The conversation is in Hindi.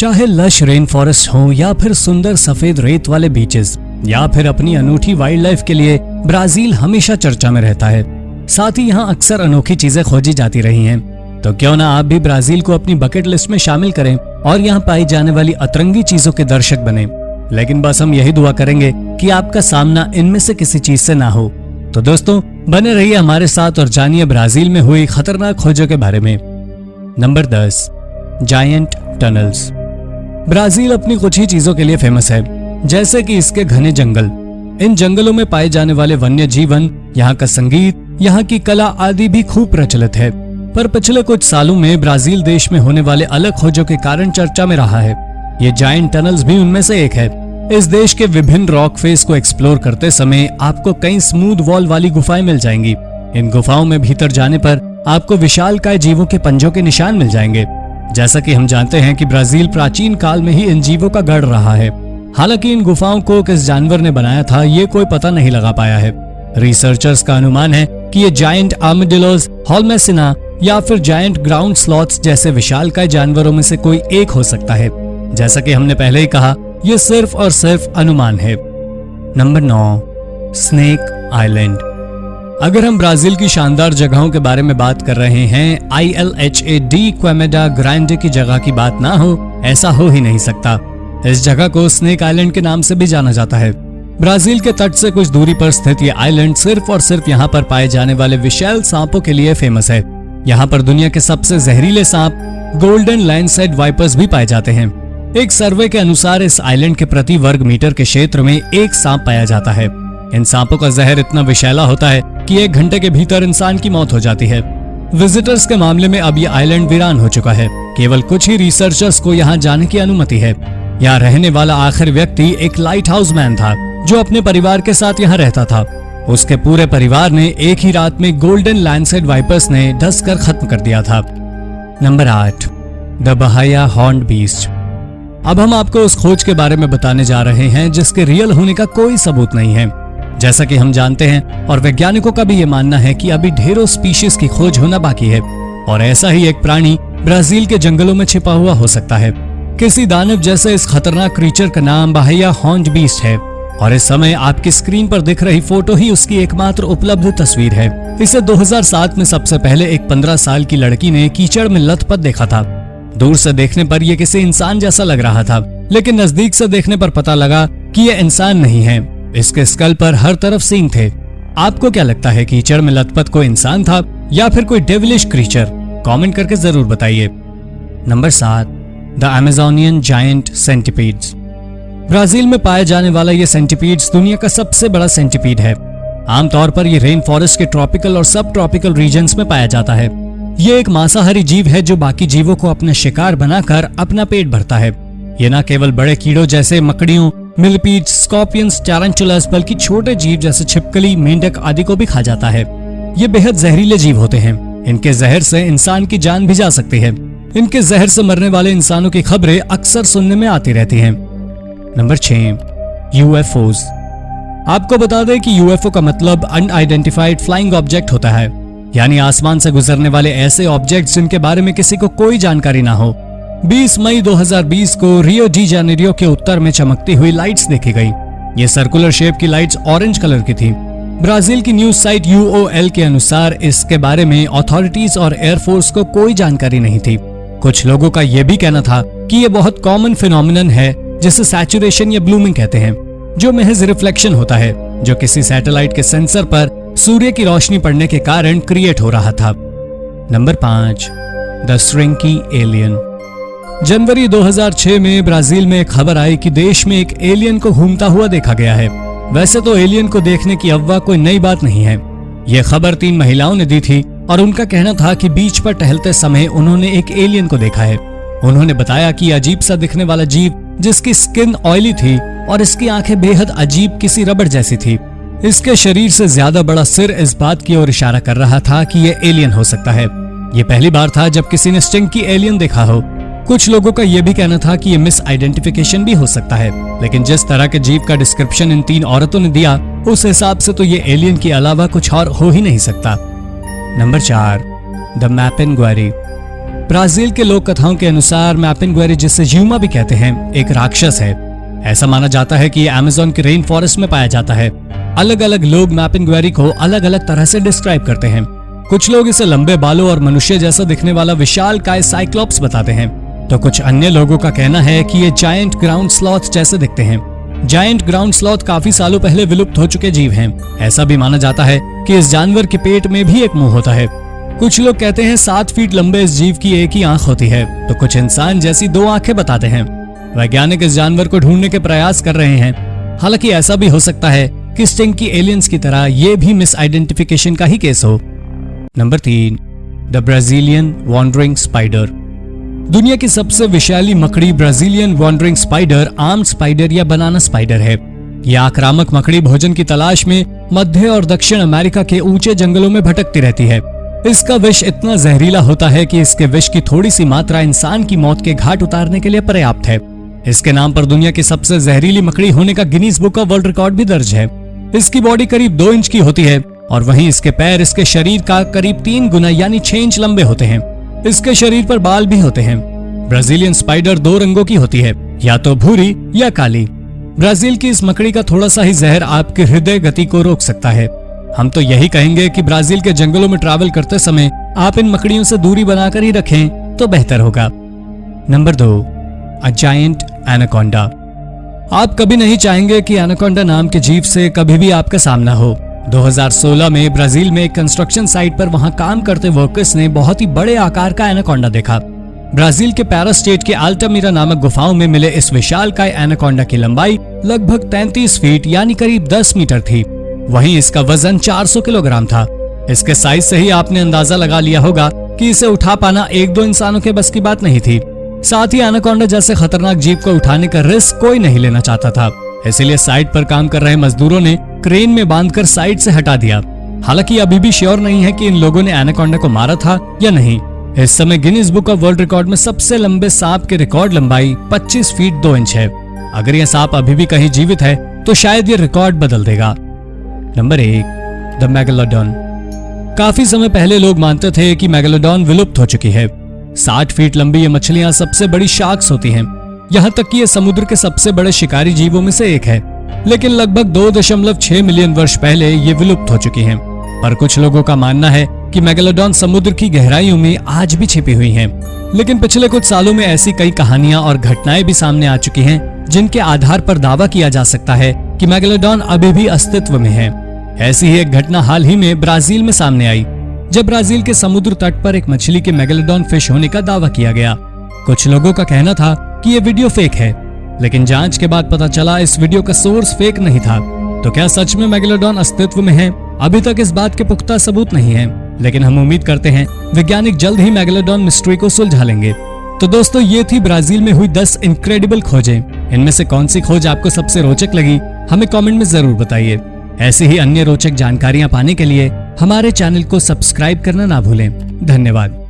चाहे लश रेन फॉरेस्ट हो या फिर सुंदर सफेद रेत वाले बीचेस या फिर अपनी अनूठी वाइल्ड लाइफ के लिए ब्राजील हमेशा चर्चा में रहता है। साथ ही यहाँ अक्सर अनोखी चीजें खोजी जाती रही हैं। तो क्यों ना आप भी ब्राजील को अपनी बकेट लिस्ट में शामिल करें और यहाँ पाई जाने वाली अतरंगी चीजों के दर्शक बने। लेकिन बस हम यही दुआ करेंगे कि आपका सामना इनमें से किसी चीज से ना हो। तो दोस्तों बने रहिए हमारे साथ और जानिए ब्राजील में हुई खतरनाक खोजों के बारे में। Number 10, giant tunnels. ब्राजील अपनी कुछ ही चीजों के लिए फेमस है, जैसे कि इसके घने जंगल। इन जंगलों में पाए जाने वाले वन्य जीवन, यहाँ का संगीत, यहाँ की कला आदि भी खूब प्रचलित है। पर पिछले कुछ सालों में ब्राजील देश में होने वाले अलग खोजों के कारण चर्चा में रहा है। ये जायंट टनल्स भी उनमें से एक है। इस देश के विभिन्न रॉक फेस को एक्सप्लोर करते समय आपको कई स्मूथ वॉल वाली गुफाएं मिल जाएंगी। इन गुफाओं में भीतर जाने पर आपको विशालकाय जीवों के पंजों के निशान मिल जाएंगे। जैसा कि हम जानते हैं कि ब्राजील प्राचीन काल में ही इन जीवों का गढ़ रहा है। हालांकि इन गुफाओं को किस जानवर ने बनाया था ये कोई पता नहीं लगा पाया है। रिसर्चर्स का अनुमान है कि ये जायंट आर्madillos, हॉल्मेसिना या फिर जायंट ग्राउंड स्लॉथ्स जैसे विशालकाय जानवरों में से कोई एक हो सकता है। जैसा कि हमने पहले ही कहा, ये सिर्फ और सिर्फ अनुमान है। Number 9, snake island. अगर हम ब्राजील की शानदार जगहों के बारे में बात कर रहे हैं, ILHAD क्वेमेडा ग्रांडे की जगह की बात ना हो, ऐसा हो ही नहीं सकता। इस जगह को स्नेक आइलैंड के नाम से भी जाना जाता है। ब्राजील के तट से कुछ दूरी पर स्थित ये आइलैंड सिर्फ और सिर्फ यहाँ पर पाए जाने वाले विशाल सांपों के लिए फेमस है। यहाँ पर दुनिया के सबसे जहरीले सांप गोल्डन लायनसेड वाइपर्स भी पाए जाते हैं। एक सर्वे के अनुसार इस आइलैंड के प्रति वर्ग मीटर के क्षेत्र में एक सांप पाया जाता है। इन सांपों का जहर इतना विषैला होता है कि 1 घंटे के भीतर इंसान की मौत हो जाती है। विजिटर्स के मामले में अब ये आइलैंड वीरान हो चुका है। केवल कुछ ही रिसर्चर्स को यहाँ जाने की अनुमति है। यहाँ रहने वाला आखिरी व्यक्ति एक लाइट हाउस मैन था जो अपने परिवार के साथ यहाँ रहता था। उसके पूरे परिवार ने एक ही रात में गोल्डन लायनसेड वाइपर्स ने डस कर खत्म कर दिया था। नंबर 8, द बहाया हॉर्न्ड बीस्ट। अब हम आपको उस खोज के बारे में बताने जा रहे हैं जिसके रियल होने का कोई सबूत नहीं है। जैसा कि हम जानते हैं और वैज्ञानिकों का भी ये मानना है कि अभी ढेरों स्पीशीज की खोज होना बाकी है और ऐसा ही एक प्राणी ब्राजील के जंगलों में छिपा हुआ हो सकता है। किसी दानव जैसे इस खतरनाक क्रीचर का नाम बहाया हॉर्न्ड बीस्ट है और इस समय आपकी स्क्रीन पर दिख रही फोटो ही उसकी एकमात्र उपलब्ध तस्वीर है। इसे 2007 में सबसे पहले एक 15 साल की लड़की ने कीचड़ में लथपथ देखा था। दूर से देखने पर यह किसी इंसान जैसा लग रहा था, लेकिन नजदीक से देखने पर पता लगा कि यह इंसान नहीं है। इसके स्कल पर हर तरफ सींग थे। आपको क्या लगता है, कीचड़ में लथपथ कोई इंसान था या फिर कोई डेविलिश क्रीचर? कमेंट करके जरूर बताइए। Number 7, the Amazonian giant centipedes. Brazil में पाए जाने वाला ये सेंटीपीड्स दुनिया का सबसे बड़ा सेंटीपीड है। आमतौर पर ये रेन फॉरेस्ट के ट्रॉपिकल और सब ट्रॉपिकल रीजन्स में पाया जाता है। ये एक मांसाहारी जीव है जो बाकी जीवों को अपने शिकार बनाकर अपना पेट भरता है। ये न केवल बड़े कीड़ों जैसे मकड़ियों, मिलीपीड्स, स्कॉर्पियंस, टारंटुलास, बल्कि छोटे जीव जैसे छिपकली, मेंढक आदि को भी खा जाता है। ये बेहद जहरीले जीव होते हैं। इनके जहर से इंसान की जान भी जा सकती है। इनके जहर से मरने वाले इंसानों की खबरें अक्सर सुनने में आती रहती हैं। Number 6, UFOs। आपको बता दें कि UFO का मतलब अनआइडेंटिफाइड फ्लाइंग ऑब्जेक्ट होता है, यानी आसमान से गुजरने वाले ऐसे ऑब्जेक्ट्स जिनके बारे में किसी को कोई जानकारी ना हो। 20 मई 2020 को रियो डी जेनेरियो के उत्तर में चमकती हुई लाइट्स देखी गई। ये सर्कुलर शेप की लाइट्स ऑरेंज कलर की थी। ब्राजील की न्यूज साइट UOL के अनुसार इसके बारे में अथॉरिटीज और एयरफोर्स को कोई जानकारी नहीं थी। कुछ लोगों का यह भी कहना था कि यह बहुत कॉमन फिनोमिनन है जिसे सैचुरेशन या ब्लूमिंग कहते हैं, जो महज रिफ्लेक्शन होता है जो किसी सैटेलाइट के सेंसर पर सूर्य की रोशनी पड़ने के कारण क्रिएट हो रहा था। Number 5, the shrinky alien. जनवरी 2006 में ब्राजील में एक खबर आई कि देश में एक एलियन को घूमता हुआ देखा गया है। वैसे तो एलियन को देखने की अफवाह कोई नई बात नहीं है। यह खबर 3 महिलाओं ने दी थी और उनका कहना था कि बीच पर टहलते समय उन्होंने एक एलियन को देखा है। उन्होंने बताया कि अजीब सा दिखने वाला जीव जिसकी स्किन ऑयली थी और इसकी आंखें बेहद अजीब किसी रबड़ जैसी थी। इसके शरीर से ज्यादा बड़ा सिर इस बात की ओर इशारा कर रहा था कि यह एलियन हो सकता है। यह पहली बार था जब किसी ने स्टिंकी एलियन देखा हो। कुछ लोगों का यह भी कहना था कि यह मिस आइडेंटिफिकेशन भी हो सकता है, लेकिन जिस तरह के जीव का डिस्क्रिप्शन इन 3 औरतों ने दिया उस हिसाब से तो ये एलियन के अलावा कुछ और हो ही नहीं सकता। Number 4, the Mapinguari. Brazil के लोक कथाओं के अनुसार मैपिंगुएरी, जिसे ज्यूमा भी कहते हैं, एक राक्षस है। ऐसा माना जाता है कि ये अमेज़न के रेन फॉरेस्ट में पाया जाता है। अलग अलग लोग मैपिंगुएरी को अलग अलग तरह से डिस्क्राइब करते हैं। कुछ लोग इसे लंबे बालों और मनुष्य जैसा दिखने वाला विशालकाय साइक्लोप्स बताते हैं, तो कुछ अन्य लोगों का कहना है कि ये जायंट ग्राउंड स्लॉथ जैसे दिखते हैं। जायंट ग्राउंड स्लॉथ काफी सालों पहले विलुप्त हो चुके जीव हैं। ऐसा भी माना जाता है कि इस जानवर के पेट में भी एक मुंह होता है। कुछ लोग कहते हैं 7 फीट लंबे इस जीव की एक ही आंख होती है, तो कुछ इंसान जैसी 2 आंखें बताते हैं। वैज्ञानिक इस जानवर को ढूंढने के प्रयास कर रहे हैं। हालांकि ऐसा भी हो सकता है कि स्टिंकी एलियंस की तरह ये भी मिस आइडेंटिफिकेशन का ही केस हो। Number 3, the Brazilian wandering spider. दुनिया की सबसे विशाली मकड़ी Brazilian wandering spider arm spider या बनाना स्पाइडर है। यह आक्रामक मकड़ी भोजन की तलाश में मध्य और दक्षिण अमेरिका के ऊंचे जंगलों में भटकती रहती है। इसका विष इतना जहरीला होता है कि इसके विष की थोड़ी सी मात्रा इंसान की मौत के घाट उतारने के लिए पर्याप्त है। इसके नाम पर दुनिया की सबसे जहरीली मकड़ी होने का Guinness book of world record भी दर्ज है। इसकी बॉडी करीब 2 इंच की होती है और वहीं इसके पैर इसके शरीर का करीब 3 गुना यानी 6 इंच लंबे होते हैं। इसके शरीर पर बाल भी होते हैं। ब्राजीलियन स्पाइडर 2 रंगों की होती है, या तो भूरी या काली। ब्राजील की इस मकड़ी का थोड़ा सा ही जहर आपके हृदय गति को रोक सकता है। हम तो यही कहेंगे कि ब्राजील के जंगलों में ट्रैवल करते समय आप इन मकड़ियों से दूरी बनाकर ही रखें तो बेहतर होगा। Number 2, a giant anaconda. आप कभी नहीं चाहेंगे कि एनाकोंडा नाम के जीव से कभी भी आपका सामना हो। 2016 में ब्राजील में एक कंस्ट्रक्शन साइट पर वहां काम करते वर्कर्स ने बहुत ही बड़े आकार का एनाकोंडा देखा। ब्राजील के पैरा स्टेट के अल्टामिरा नामक गुफाओं में मिले इस विशालकाय एनाकोंडा की लंबाई लगभग 33 फीट यानी करीब 10 मीटर थी। वहीं इसका वजन 400 किलोग्राम था। इसके साइज से ही आपने अंदाजा लगा लिया होगा कि इसे उठा पाना 1-2 इंसानों के बस की बात नहीं थी। साथ ही एनाकोंडा जैसे खतरनाक जीव को उठाने का रिस्क कोई नहीं लेना चाहता था। इसीलिए साइट पर काम कर रहे मजदूरों ने क्रेन में बांधकर साइट से हटा दिया। हालांकि अभी भी श्योर नहीं है कि इन लोगों ने एनाकोंडा को मारा था या नहीं। इस समय Guinness book of world record में सबसे लंबे सांप के रिकॉर्ड लंबाई 25 फीट 2 इंच है। अगर यह सांप अभी भी कहीं जीवित है तो शायद ये रिकॉर्ड बदल देगा। Number 1, the megalodon. काफी समय पहले लोग मानते थे कि मेगालोडॉन विलुप्त हो चुकी है। 60 फीट लंबी ये मछलियां सबसे बड़ी शार्क्स होती हैं। यहाँ तक कि ये समुद्र के सबसे बड़े शिकारी जीवों में से एक है। लेकिन लगभग 2.6 मिलियन वर्ष पहले ये विलुप्त हो चुकी हैं। पर कुछ लोगों का मानना है कि मेगालोडॉन समुद्र की गहराइयों में आज भी छिपी हुई हैं। लेकिन पिछले कुछ सालों में ऐसी कई कहानियां और घटनाएं भी सामने आ चुकी हैं जिनके आधार पर दावा किया जा सकता है कि मेगालोडॉन अभी भी अस्तित्व में है। ऐसी ही एक घटना हाल ही में ब्राजील में सामने आई, जब ब्राजील के समुद्र तट पर एक मछली के मेगालोडॉन फिश होने का दावा किया गया। कुछ लोगों का कहना था कि ये वीडियो फेक है, लेकिन जांच के बाद पता चला इस वीडियो का सोर्स फेक नहीं था। तो क्या सच में मेगालोडॉन अस्तित्व में है? अभी तक इस बात के पुख्ता सबूत नहीं है, लेकिन हम उम्मीद करते हैं वैज्ञानिक जल्द ही मेगालोडॉन मिस्ट्री को सुलझा लेंगे। तो दोस्तों, ये थी ब्राजील में हुई 10 इनक्रेडिबल खोजें। इनमें से कौन सी खोज आपको सबसे रोचक लगी, हमें कमेंट में जरूर बताइए। ऐसी ही अन्य रोचक जानकारियां पाने के लिए हमारे चैनल को सब्सक्राइब करना ना भूलें। धन्यवाद।